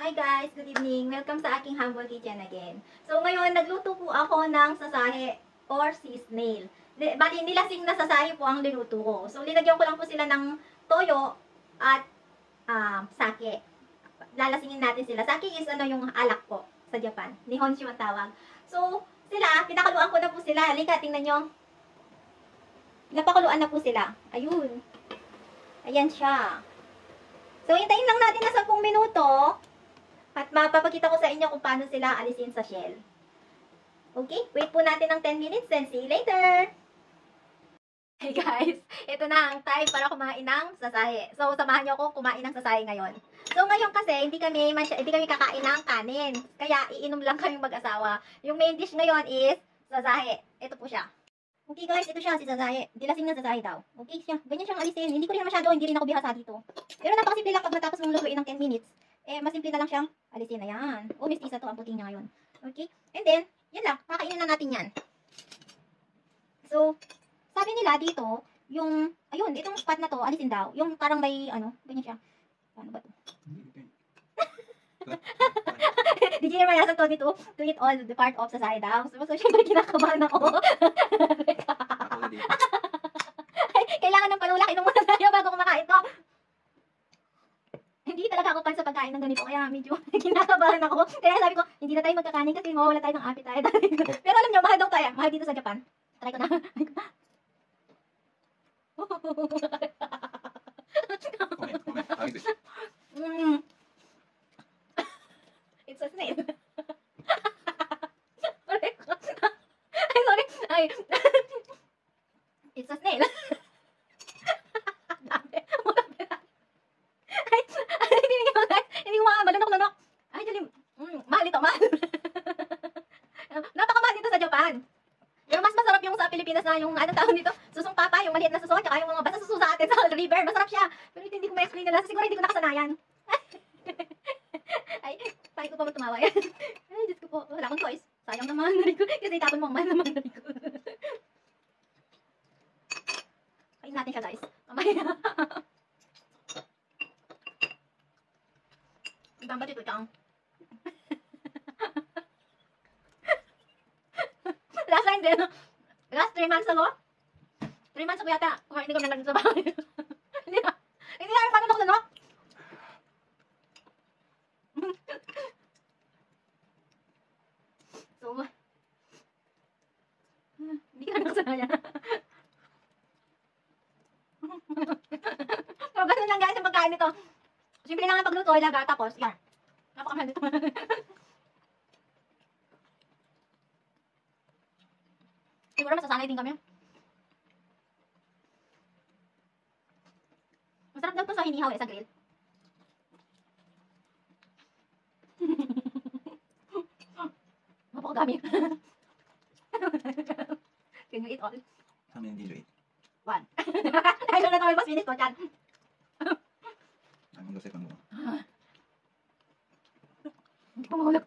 Hi guys, good evening. Welcome sa aking humble kitchen again. So ngayon, nagluto po ako ng sasahe or sea snail. Bali, nilasing na sasahe po ang niluto ko. So linagyan ko lang po sila ng toyo at sake. Lalasingin natin sila. Sake is yung alak po sa Japan. Nihonshu ang tawag. So sila, pinakaluan ko na po sila. Halika, tingnan nyo. Napakuluan na po sila. Ayun. Ayan siya. So hintayin lang natin na 10 minuto. At mapapakita ko sa inyo kung paano sila alisin sa shell. Okay? Wait po natin ng 10 minutes and see you later! Hey guys! Ito na ang time para kumain ng sasahe. So, samahan niyo ako kumain ng sasahe ngayon. So, ngayon kasi, hindi kami kakain ng kanin. Kaya, iinom lang kami mag-asawa. Yung main dish ngayon is sasahe. Ito po siya. Okay guys, ito siya si sasahe. Dilasing na sasahe daw. Okay siya. Ganyan siyang alisin. Hindi ko rin masyado, hindi rin ako bihasa dito. Pero napakasimple lang pag natapos mong lutuin ng 10 minutes. Mas simple na lang siyang alisin na yan. Mistisa to ang puting niya ngayon. Okay? And then, yan lang. Kakainin na natin yan. So, sabi nila dito, ayun, itong spot na to, alisin daw. Yung parang may, ganyan siya. Ano ba to? Di Gina Mayasan told me to eat all the part of sasahe daw. So, syempre, kinakabahan ako. Kailangan ng panulak. Inom muna tayo bago kumakain to. Hindi talaga ako pan sa pagkain ng ganito, kaya medyo kinakabahan ako. Kaya sabi ko, hindi na tayo magkakanin kasi mawawala tayo ng appetite. Pero alam nyo, mahal daw tayo. Mahal dito sa Japan. Try ko na. It's a snail. Ay, sorry. Ay. It's a snail. Hindi ko malunok-lunok. Ay, dali. Mahal ito, mahal. Napakamahal dito sa Japan. Pero mas masarap yung sa Pilipinas na yung anong tawag dito, susong papa, yung maliit na suso, tsaka yung mga basta suso sa atin sa river. Masarap siya. Pero hindi ko ma-explain nila. Siguro hindi ko nakasanayan. Ay, pari ko pa mo tumawa yan. Ay, Diyos ko po. Wala akong choice. Sayang naman na rin ko. Kasi itapon mo ang mahal naman na rin ko. Kain natin siya, guys. Mamaya. Ibang ba dito, Chang? Last time din, last 3 months ago, 3 months ago yata, kumain din kami lang sa bahay. Hindi na yung panunok na, no? So, hindi ka na nakasanayan. So, ganun lang guys yung pagkain nito. Simple lang ang pagluto, ilaga, tapos, yan. Napakamahal dito. Siguro masasanay din kami. Masarap daw to sa hinihaw sa grill. Napakagami. Can you eat all? How many did you eat? 1. Ayun na naman mas finish ko dyan. I'm on the second one. Hindi ko mahulog.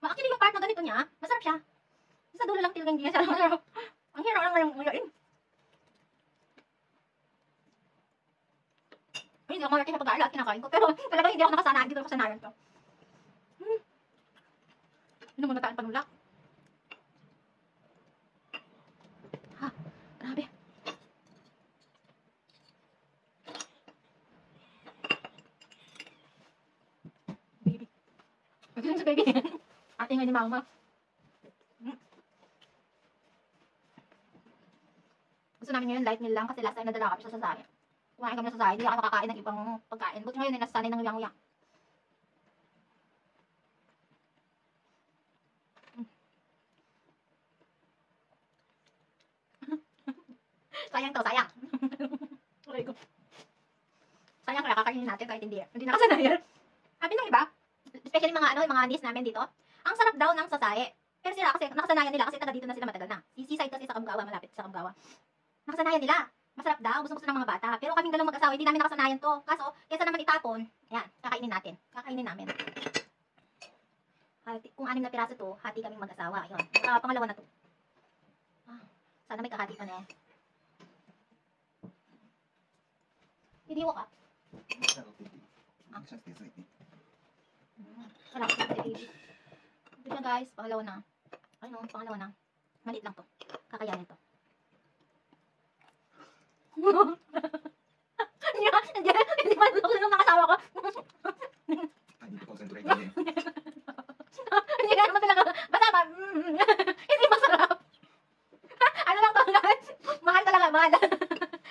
Actually, yung part na ganito niya, masarap siya. Sa dulo lang talagang hindi siya masarap. Ang hirap lang ngayong ngayon. Hindi ako marami sa pag-aaral at kinakain ko. Pero talagang hindi ako nakasanayan. Hindi ko nakasanayan to. Ano muna tayo panulak? Ha, grabe. Baby. Pagkain sa baby. Ate nga ni mama. Gusto namin ngayon light meal lang kasi last time nadala kami sa sasahe. Kumain kami sa sasahe, hindi ako nakakain ng ibang pagkain. Buti ngayon ay nasasanay ng uyang-uyang. Sayang to, sayang. Sayang kaya kakainin natin kahit hindi nakasanayan. Sabi ng iba, especially mga niece namin dito, ang sarap daw ng sasahe. Pero sila kasi nakasanayan nila kasi taga dito na sila matagal na. Si Seaside kasi sa Kamgawa, malapit sa Kamgawa. Nakasanayan nila. Masarap daw, gusto ng mga bata. Pero kaming dalawang mag-asawa, hindi namin nakasanayan to. Kaso, kesa naman itapon, ayan, kakainin natin. Kakainin namin. Kung 6 na piraso to, hati kaming mag-asawa. Ayun, pangalawa na to. Sana may kahati pa na eh. Hindi ko ka. Ang Sarap sa baby. Ito siya guys, pangalawa na. Ano, pangalawa na. Maliit lang to. Kakayanin to. Hindi man ako nung nakasawa ko. Ay, hindi ko concentrate na eh. Hindi na naman talaga. Basta ba? Hindi masarap. Ano lang to guys? Mahal talaga, mahal.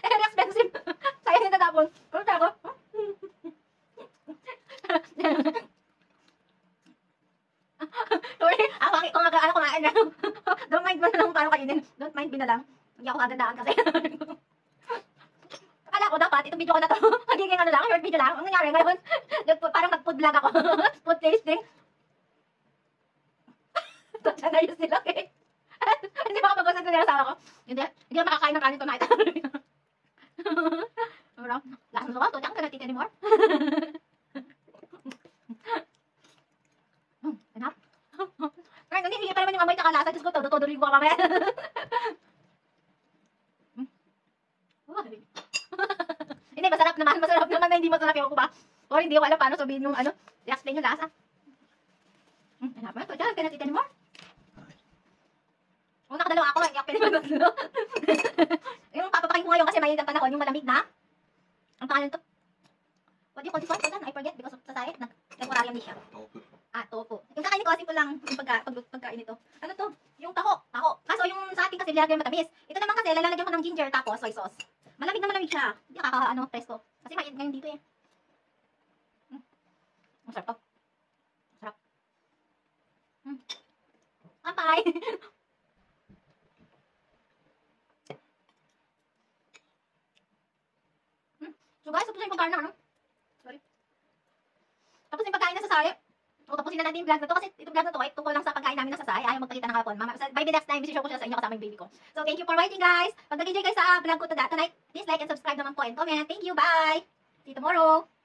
Very expensive. Sayang yung tatapon. Pero talaga. Sorry, kung ano kumain na. Don't mind mo na lang paano kainin. Don't mind me na lang. Hindi ako kagandaan kasi. Akala ko dapat, itong video ko na to, magiging ano lang, short video lang. Ang nangyari ngayon, parang nag-food vlog ako. Food tasting. Tatsa na yun sila eh. Hindi ba ako mag-usap sa asawa ko? Hindi na makakain ng kanin tonight. Lakas mo ko, tutang ka na anymore. Enough. Ay, hindi pa naman yung amoy tsaka lasa. Diyos ko, todo-todo rin ko mamaya. Hindi, masarap naman. Masarap naman na hindi masarap yung ko ba? Or hindi ko alam paano sabihin yung ano. I-explain yung lasa. Enough na, tutang ka na anymore. Kung nakadalawa ako, hindi ako pwede mag-ano. Yung papapakin ko ngayon kasi mainit ang panahon, yung malamig na. Ang pangalan to? What do you call this one? I forget because of sa science. Temporary amnesia. Tofu. Tofu. Yung kakainin ko kasi po lang yung pagkain ito. Ano to? Yung taho. Kaso yung sa atin kasi lalagyan matamis. Ito naman kasi lalagyan ko ng ginger tapos soy sauce. Malamig na malamig siya. Hindi presko. Kasi mainit ngayon dito eh. Masarap to. Masarap. Kapay! So guys, tapos na yung pagkain na ano? Sorry. Tapos yung pagkain na sa sayo. So tapusin na natin yung vlog na to kasi itong vlog na to ay tungkol lang sa pagkain namin na sa sayo. Ayaw magpakita ng hapon. Maybe next time, isi-show ko siya sa inyo kasama yung baby ko. So thank you for watching guys. Pag nag-enjoy guys sa vlog ko tonight, please like and subscribe naman po and comment. Thank you, bye! See you tomorrow!